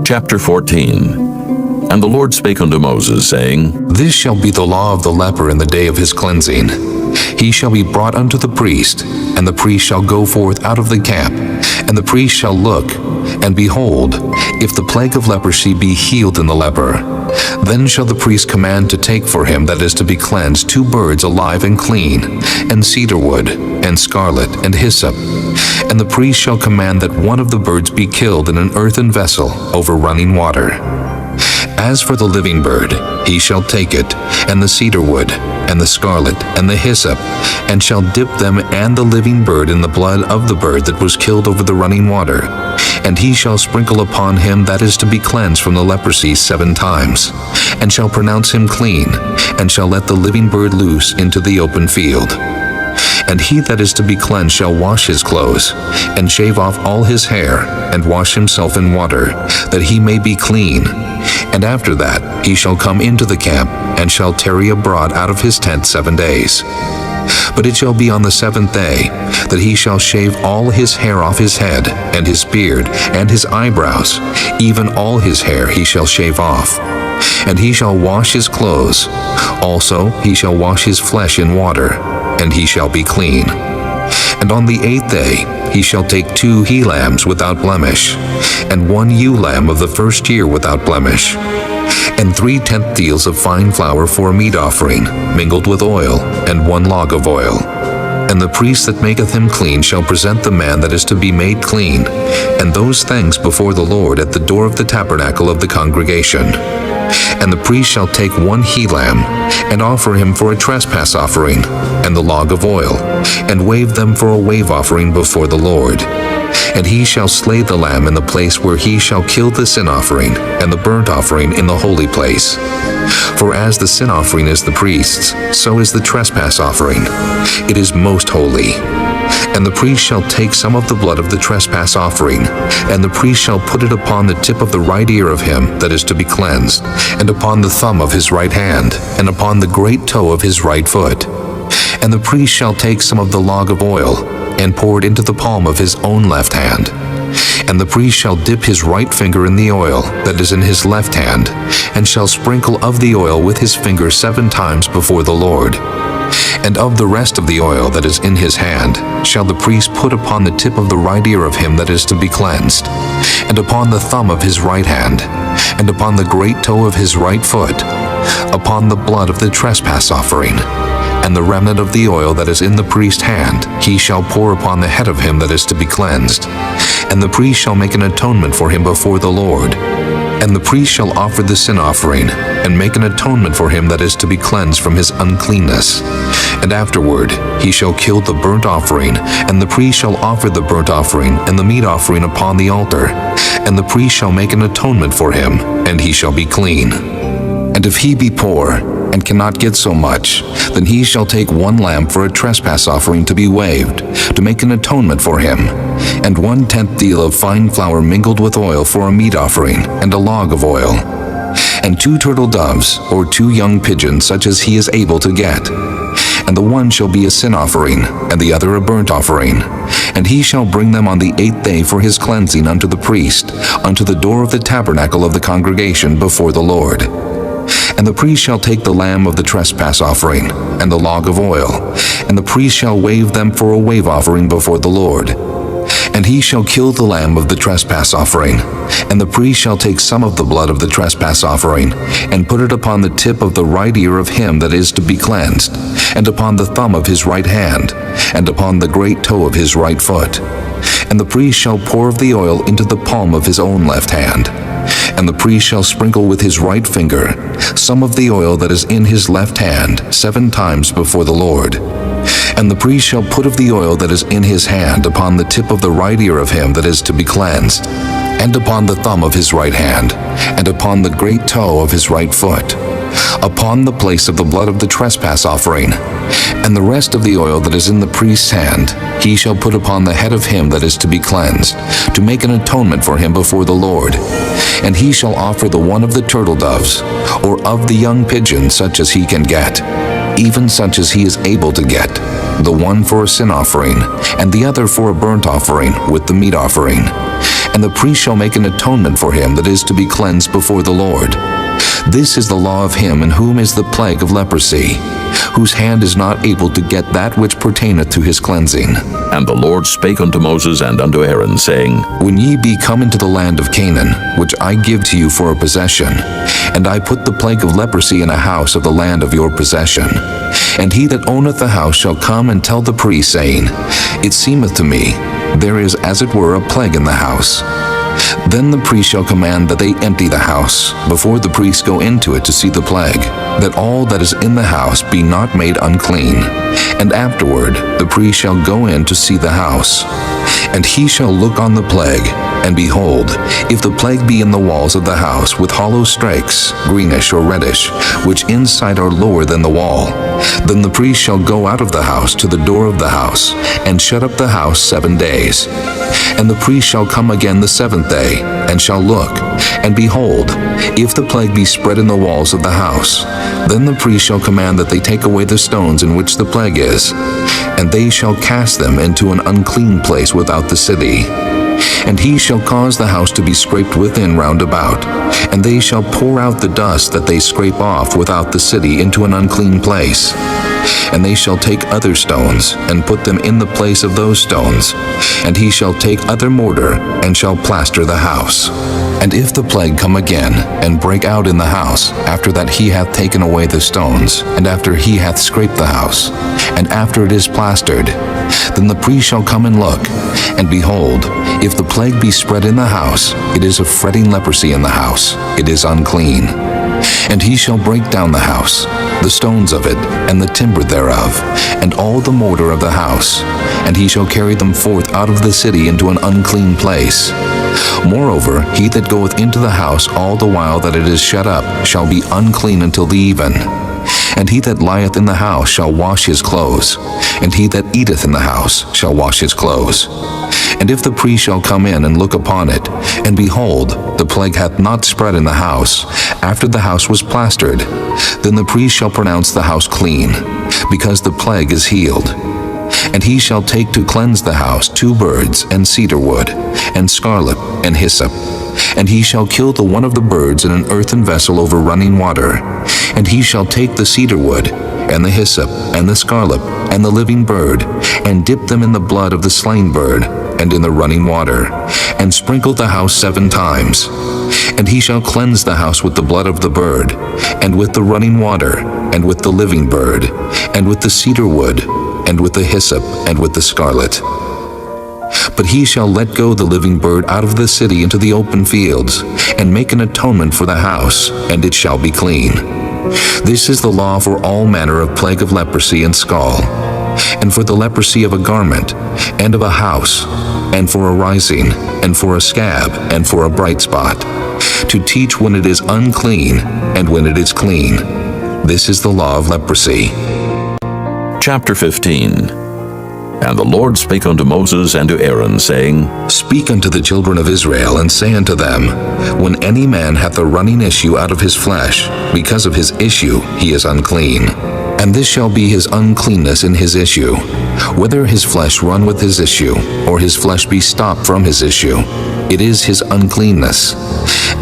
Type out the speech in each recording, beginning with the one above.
Chapter 14. And the Lord spake unto Moses, saying, This shall be the law of the leper in the day of his cleansing. He shall be brought unto the priest, and the priest shall go forth out of the camp, and the priest shall look, and behold, if the plague of leprosy be healed in the leper, then shall the priest command to take for him that is to be cleansed 2 birds alive and clean, and cedar wood, and scarlet, and hyssop. And the priest shall command that one of the birds be killed in an earthen vessel over running water. As for the living bird, he shall take it, and the cedar wood, and the scarlet, and the hyssop, and shall dip them and the living bird in the blood of the bird that was killed over the running water. And he shall sprinkle upon him that is to be cleansed from the leprosy 7 times, and shall pronounce him clean, and shall let the living bird loose into the open field. And he that is to be cleansed shall wash his clothes, and shave off all his hair, and wash himself in water, that he may be clean. And after that he shall come into the camp, and shall tarry abroad out of his tent 7 days. But it shall be on the 7th day that he shall shave all his hair off his head, and his beard, and his eyebrows, even all his hair he shall shave off. And he shall wash his clothes. Also he shall wash his flesh in water, and he shall be clean. And on the 8th day he shall take 2 he-lambs without blemish, and 1 ewe-lamb of the first year without blemish, and 3 tenth deals of fine flour for a meat offering, mingled with oil, and 1 log of oil. And the priest that maketh him clean shall present the man that is to be made clean, and those things before the Lord at the door of the tabernacle of the congregation. And the priest shall take 1 he-lamb, and offer him for a trespass offering, and the log of oil, and wave them for a wave offering before the Lord. And he shall slay the lamb in the place where he shall kill the sin offering, and the burnt offering in the holy place. For as the sin offering is the priest's, so is the trespass offering. It is most holy. And the priest shall take some of the blood of the trespass offering, and the priest shall put it upon the tip of the right ear of him that is to be cleansed, and upon the thumb of his right hand, and upon the great toe of his right foot. And the priest shall take some of the log of oil, and pour it into the palm of his own left hand. And the priest shall dip his right finger in the oil that is in his left hand, and shall sprinkle of the oil with his finger 7 times before the Lord. And of the rest of the oil that is in his hand shall the priest put upon the tip of the right ear of him that is to be cleansed, and upon the thumb of his right hand, and upon the great toe of his right foot, upon the blood of the trespass offering. And the remnant of the oil that is in the priest's hand he shall pour upon the head of him that is to be cleansed. And the priest shall make an atonement for him before the Lord. And the priest shall offer the sin offering, and make an atonement for him that is to be cleansed from his uncleanness. And afterward he shall kill the burnt offering, and the priest shall offer the burnt offering and the meat offering upon the altar. And the priest shall make an atonement for him, and he shall be clean. And if he be poor, and cannot get so much, then he shall take 1 lamb for a trespass offering to be waved, to make an atonement for him, and 1 tenth deal of fine flour mingled with oil for a meat offering, and a log of oil, and 2 turtle doves, or 2 young pigeons, such as he is able to get. And the one shall be a sin offering, and the other a burnt offering. And he shall bring them on the 8th day for his cleansing unto the priest, unto the door of the tabernacle of the congregation before the Lord. And the priest shall take the lamb of the trespass offering, and the log of oil, and the priest shall wave them for a wave offering before the Lord. And he shall kill the lamb of the trespass offering, and the priest shall take some of the blood of the trespass offering, and put it upon the tip of the right ear of him that is to be cleansed, and upon the thumb of his right hand, and upon the great toe of his right foot. And the priest shall pour of the oil into the palm of his own left hand. And the priest shall sprinkle with his right finger some of the oil that is in his left hand 7 times before the Lord. And the priest shall put of the oil that is in his hand upon the tip of the right ear of him that is to be cleansed, and upon the thumb of his right hand, and upon the great toe of his right foot, upon the place of the blood of the trespass offering. And the rest of the oil that is in the priest's hand he shall put upon the head of him that is to be cleansed, to make an atonement for him before the Lord. And he shall offer the one of the turtle doves, or of the young pigeon, such as he can get, even such as he is able to get, the one for a sin offering, and the other for a burnt offering with the meat offering. and the priest shall make an atonement for him that is to be cleansed before the Lord. This is the law of him in whom is the plague of leprosy, whose hand is not able to get that which pertaineth to his cleansing. And the Lord spake unto Moses and unto Aaron, saying, When ye be come into the land of Canaan, which I give to you for a possession, and I put the plague of leprosy in a house of the land of your possession, and he that owneth the house shall come and tell the priest, saying, It seemeth to me, there is as it were a plague in the house. Then the priest shall command that they empty the house, before the priests go into it to see the plague, that all that is in the house be not made unclean. And afterward the priest shall go in to see the house. And he shall look on the plague, and behold, if the plague be in the walls of the house with hollow strakes, greenish or reddish, which inside are lower than the wall, then the priest shall go out of the house to the door of the house, and shut up the house 7 days. And the priest shall come again the 7th day, and shall look, and behold, if the plague be spread in the walls of the house, then the priest shall command that they take away the stones in which the plague is, and they shall cast them into an unclean place without the city. And he shall cause the house to be scraped within round about, and they shall pour out the dust that they scrape off without the city into an unclean place. And they shall take other stones, and put them in the place of those stones. And he shall take other mortar, and shall plaster the house. And if the plague come again, and break out in the house, after that he hath taken away the stones, and after he hath scraped the house, and after it is plastered, then the priest shall come and look, and behold, if the plague be spread in the house, it is a fretting leprosy in the house, it is unclean. And he shall break down the house, the stones of it, and the timber thereof, and all the mortar of the house, and he shall carry them forth out of the city into an unclean place. Moreover, he that goeth into the house all the while that it is shut up shall be unclean until the even. And he that lieth in the house shall wash his clothes, and he that eateth in the house shall wash his clothes. And if the priest shall come in and look upon it, and behold, the plague hath not spread in the house, after the house was plastered, then the priest shall pronounce the house clean, because the plague is healed. And he shall take to cleanse the house 2 birds, and cedar wood, and scarlet, and hyssop. And he shall kill the one of the birds in an earthen vessel over running water. And he shall take the cedar wood, and the hyssop, and the scarlet, and the living bird, and dip them in the blood of the slain bird, and in the running water, and sprinkle the house 7 times. And he shall cleanse the house with the blood of the bird, and with the running water, and with the living bird, and with the cedar wood, and with the hyssop, and with the scarlet. But he shall let go the living bird out of the city into the open fields, and make an atonement for the house, and it shall be clean. This is the law for all manner of plague of leprosy and scall, and for the leprosy of a garment, and of a house, and for a rising, and for a scab, and for a bright spot, to teach when it is unclean, and when it is clean. This is the law of leprosy. Chapter 15. And the Lord spake unto Moses and to Aaron, saying, Speak unto the children of Israel, and say unto them, When any man hath a running issue out of his flesh, because of his issue he is unclean. And this shall be his uncleanness in his issue, whether his flesh run with his issue, or his flesh be stopped from his issue. It is his uncleanness.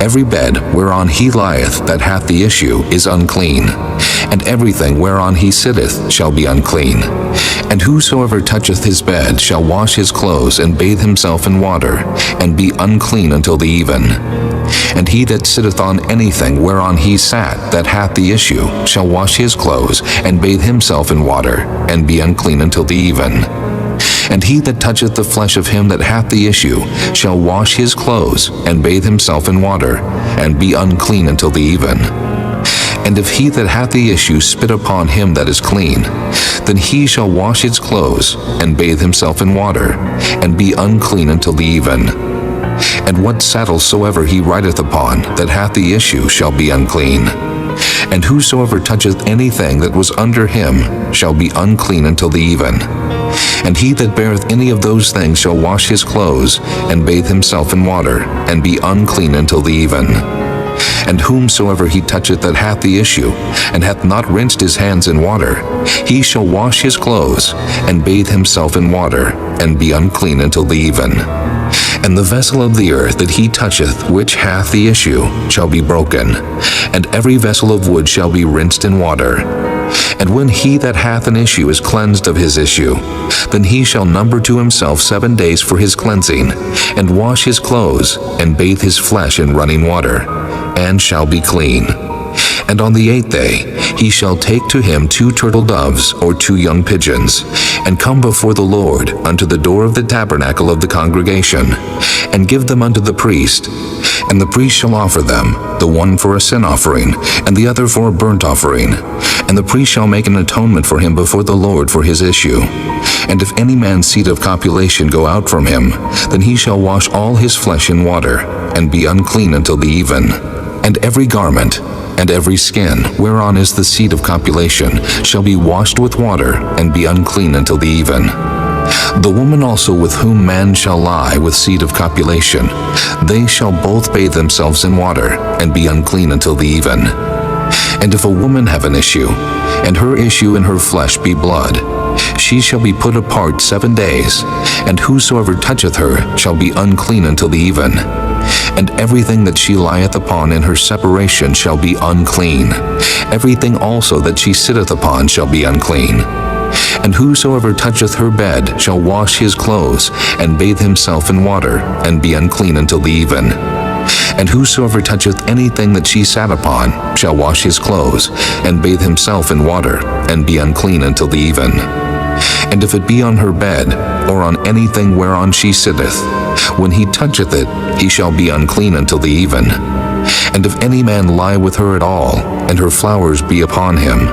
Every bed whereon he lieth that hath the issue is unclean, and everything whereon he sitteth shall be unclean. And whosoever toucheth his bed shall wash his clothes, and bathe himself in water, and be unclean until the even. And he that sitteth on anything whereon he sat that hath the issue shall wash his clothes, and bathe himself in water, and be unclean until the even. And he that toucheth the flesh of him that hath the issue shall wash his clothes, and bathe himself in water, and be unclean until the even. And if he that hath the issue spit upon him that is clean, then he shall wash his clothes, and bathe himself in water, and be unclean until the even. And what saddle soever he rideth upon that hath the issue shall be unclean. And whosoever toucheth anything that was under him shall be unclean until the even. And he that beareth any of those things shall wash his clothes, and bathe himself in water, and be unclean until the even. And whomsoever he toucheth that hath the issue, and hath not rinsed his hands in water, he shall wash his clothes, and bathe himself in water, and be unclean until the even. And the vessel of the earth that he toucheth, which hath the issue, shall be broken, and every vessel of wood shall be rinsed in water. And when he that hath an issue is cleansed of his issue, then he shall number to himself 7 days for his cleansing, and wash his clothes, and bathe his flesh in running water, and shall be clean. And on the 8th day he shall take to him 2 turtle doves or 2 young pigeons, and come before the Lord unto the door of the tabernacle of the congregation, and give them unto the priest. And the priest shall offer them, the one for a sin offering, and the other for a burnt offering. And the priest shall make an atonement for him before the Lord for his issue. And if any man's seed of copulation go out from him, then he shall wash all his flesh in water, and be unclean until the even. And every garment, and every skin, whereon is the seed of copulation, shall be washed with water, and be unclean until the even. The woman also with whom man shall lie with seed of copulation, they shall both bathe themselves in water, and be unclean until the even. And if a woman have an issue, and her issue in her flesh be blood, she shall be put apart 7 days, and whosoever toucheth her shall be unclean until the even. And everything that she lieth upon in her separation shall be unclean. Everything also that she sitteth upon shall be unclean. And whosoever toucheth her bed shall wash his clothes, and bathe himself in water, and be unclean until the even. And whosoever toucheth anything that she sat upon shall wash his clothes, and bathe himself in water, and be unclean until the even. And if it be on her bed, or on anything whereon she sitteth, when he toucheth it, he shall be unclean until the even. And if any man lie with her at all, and her flowers be upon him,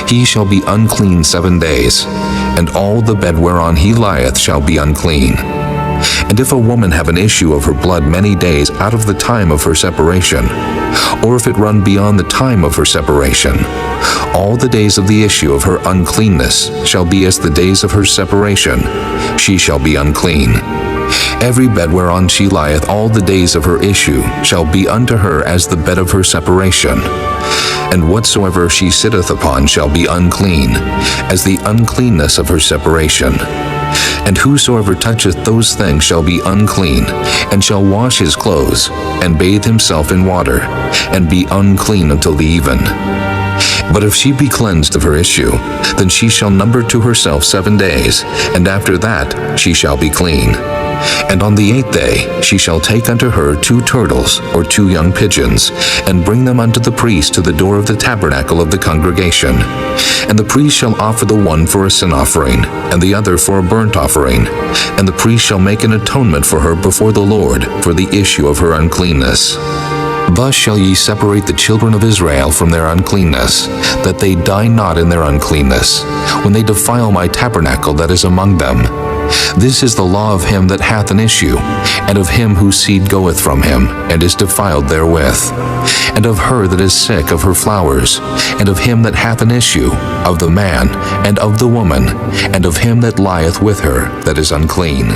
he shall be unclean 7 days, and all the bed whereon he lieth shall be unclean. And if a woman have an issue of her blood many days out of the time of her separation, or if it run beyond the time of her separation, all the days of the issue of her uncleanness shall be as the days of her separation. She shall be unclean. Every bed whereon she lieth all the days of her issue shall be unto her as the bed of her separation. And whatsoever she sitteth upon shall be unclean, as the uncleanness of her separation. And whosoever toucheth those things shall be unclean, and shall wash his clothes, and bathe himself in water, and be unclean until the even. But if she be cleansed of her issue, then she shall number to herself 7 days, and after that she shall be clean. And on the 8th day she shall take unto her 2 turtles or 2 young pigeons, and bring them unto the priest to the door of the tabernacle of the congregation. And the priest shall offer the one for a sin offering, and the other for a burnt offering. And the priest shall make an atonement for her before the Lord for the issue of her uncleanness. Thus shall ye separate the children of Israel from their uncleanness, that they die not in their uncleanness, when they defile my tabernacle that is among them. This is the law of him that hath an issue, and of him whose seed goeth from him, and is defiled therewith, and of her that is sick of her flowers, and of him that hath an issue, of the man, and of the woman, and of him that lieth with her that is unclean.